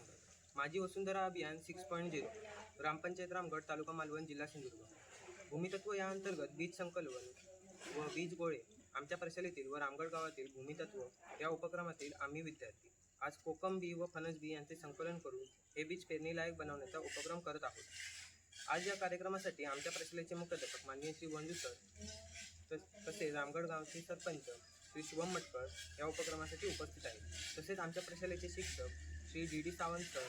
रामगड। माझी वसुंधरा अभियान 6.0 ग्रामपंचायत रामगड, तालुका मालवण, जिल्हा सिंधुदुर्ग। भूमितत्व या अंतर्गत बीज संकलन व बीज गोळे आमच्या प्रशालेतील व रामगड गावातील भूमितत्व या उपक्रमातील आम्ही विद्यार्थी आज कोकम बी व फणस बी यांचे संकलन करून हे बीज पेरणीलायक बनवण्याचा उपक्रम करत आहोत। आज या कार्यक्रमासाठी आमच्या प्रशालेचे मुख्याध्यापक माननीय श्री वंजू सर तसेच रामगड गावचे सरपंच श्री शुभम मटकर या उपक्रमासाठी उपस्थित आहेत। तसेच आमच्या प्रशालेचे शिक्षक Shri D Sawant sir,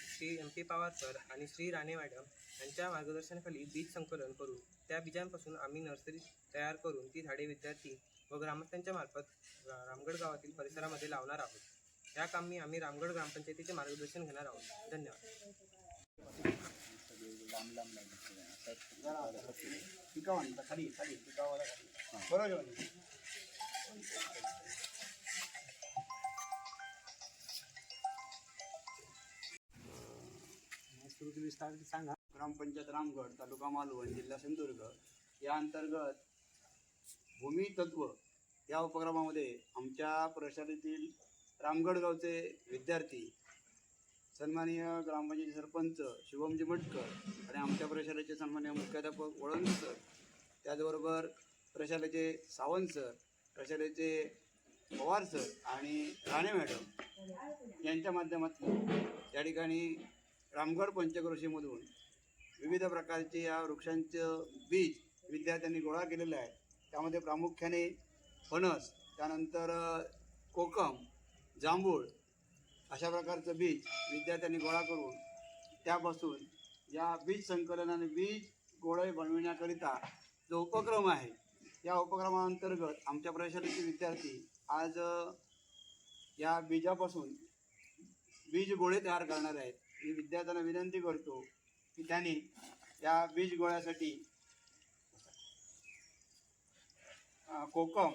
Shri MP Pawar sir आणि श्री राणे मॅडम यांच्या मार्गदर्शनाखाली बीज संकलन करून त्या बीजांपासून आम्ही नर्सरी तयार करून ती झाडे विद्यार्थी व ग्रामस्थांच्या मार्फत रामगड गावातील परिसरामध्ये लावणार आहोत। या कामी आम्ही रामगड ग्रामपंचायतीचे मार्गदर्शन घेणार आहोत। धन्यवाद। ग्रामपंचायत रामगड, तालुका मालवण, जिल्हा सिंधुदुर्ग या अंतर्गत भूमितत्व या उपक्रमामध्ये आमच्या प्रशालेतील रामगड गावचे विद्यार्थी सन्माननीय ग्रामपंचायत सरपंच शुभमजी मटकर आणि आमच्या प्रशालेचे सन्माननीय मुख्याध्यापक वळवंत सर, त्याचबरोबर प्रशालेचे सावंत सर, प्रशालेचे पवार सर आणि राणे मॅडम यांच्या माध्यमातून या ठिकाणी रामगड पंचक्रोशीमधून विविध प्रकारचे या वृक्षांचं बीज विद्यार्थ्यांनी गोळा केलेलं आहे। त्यामध्ये प्रामुख्याने फणस, त्यानंतर कोकम, जांभूळ अशा प्रकारचं बीज विद्यार्थ्यांनी गोळा करून त्यापासून या बीज संकलन आणि बीज गोळे बनविण्याकरिता जो उपक्रम आहे या उपक्रमाअंतर्गत आमच्या प्रशालेचे विद्यार्थी आज या बीजापासून बीज गोळे तयार करणार आहेत। मी विद्यार्थ्यांना विनंती करतो की त्यांनी या बीज गोळ्यासाठी कोकम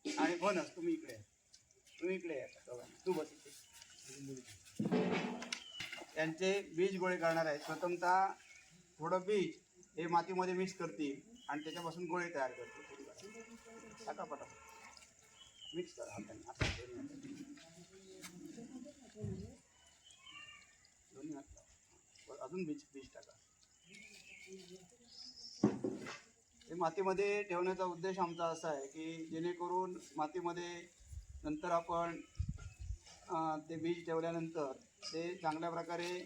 आणि फणस तुम्ही इकडे तू बस यांचे बीज गोळे करणार आहेत। प्रथमतः थोडं बीज हे मातीमध्ये मिक्स करतील आणि त्याच्यापासून गोळे तयार करतील। पटापट मिक्स करा अजून बीज टाका। हे मातीमध्ये ठेवण्याचा उद्देश आमचा असा आहे की जेणेकरून मातीमध्ये नंतर आपण ते बीज ठेवल्यानंतर ते चांगल्या प्रकारे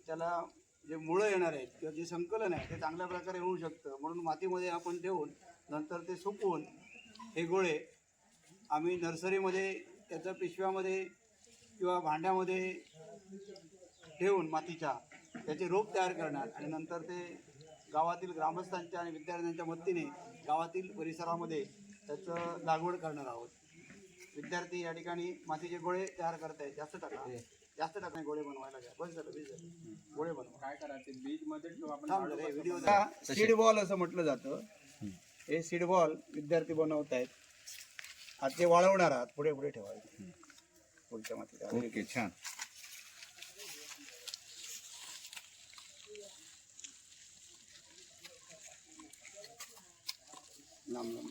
त्याला जे मुळं येणार आहेत किंवा जे संकलन आहे ते चांगल्या प्रकारे होऊ शकतं। म्हणून मातीमध्ये आपण ठेवून नंतर ते सुकवून हे गोळे आम्ही नर्सरीमध्ये त्याचं पिशव्यामध्ये किंवा भांड्यामध्ये ठेवून मातीच्या त्याचे रोप तयार करणार आणि नंतर ते गावातील ग्रामस्थांच्या आणि विद्यार्थ्यांच्या मदतीने गावातील परिसरामध्ये त्याचं लागवड करणार आहोत। विद्यार्थी या ठिकाणी मातीचे गोळे तयार करत आहेत। जास्त टाकणे गोळे बनवायला घ्या। बस झालं बीज गोळे बनवा। काय करायचे बीज मध्ये व्हिडिओ सीड बॉल असं म्हटलं जातं। हे सीड बॉल विद्यार्थी बनवत आहेत। आता ते वाळवणार आहात, पुढे पुढे ठेवायचे पुढच्या मातीला। ओके, छान। लांब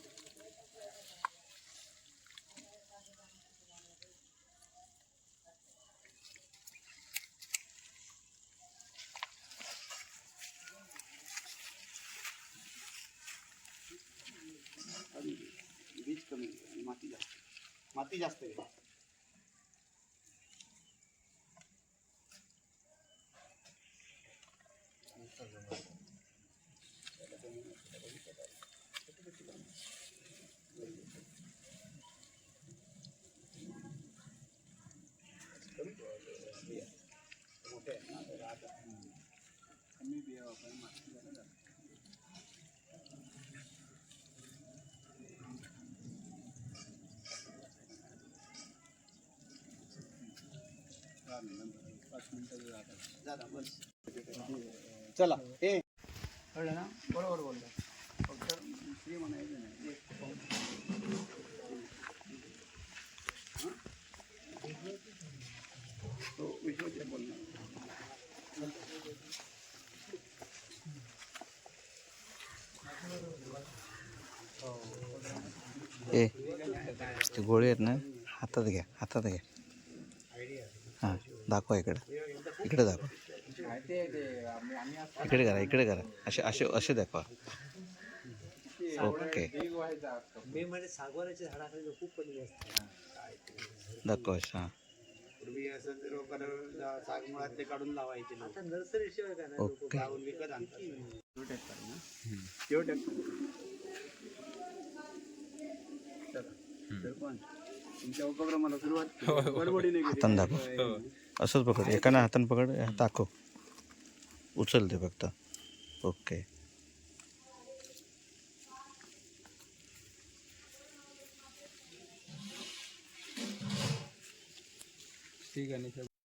बीज कमी आणि माती जास्त आहे। मोठे कमी बिया वापरून माती झालं जातं। चला हे कळलं ना, बरोबर बोलला। फक्त श्री म्हणायचं नाही, तो विश्वचे बोलणार। ते गोळे आहेत ना, हातात घ्या, हातात घ्या। हां दाखवा इकडे दाखवा इकडे करा असे असे असे दाखवा ओके मे मध्ये सागवानाच्या झाडाखाली खूप पडली असते. दाखवा हां पूर्वी असं सागमुळात ते काढून लावायचे लोक. आता नर्सरी शिवाय काय नाही लोक ओके लावून विकत आणतात. तो ट्रॅक्टर ना तो ट्रॅक्टर तर पण तुमच्या उपक्रमाला सुरुवात गडबडीने केली. हातानं दाखव असंच पकड एकानं हातानं पकड दाखव उचलते फक्त ओके ठीक आहे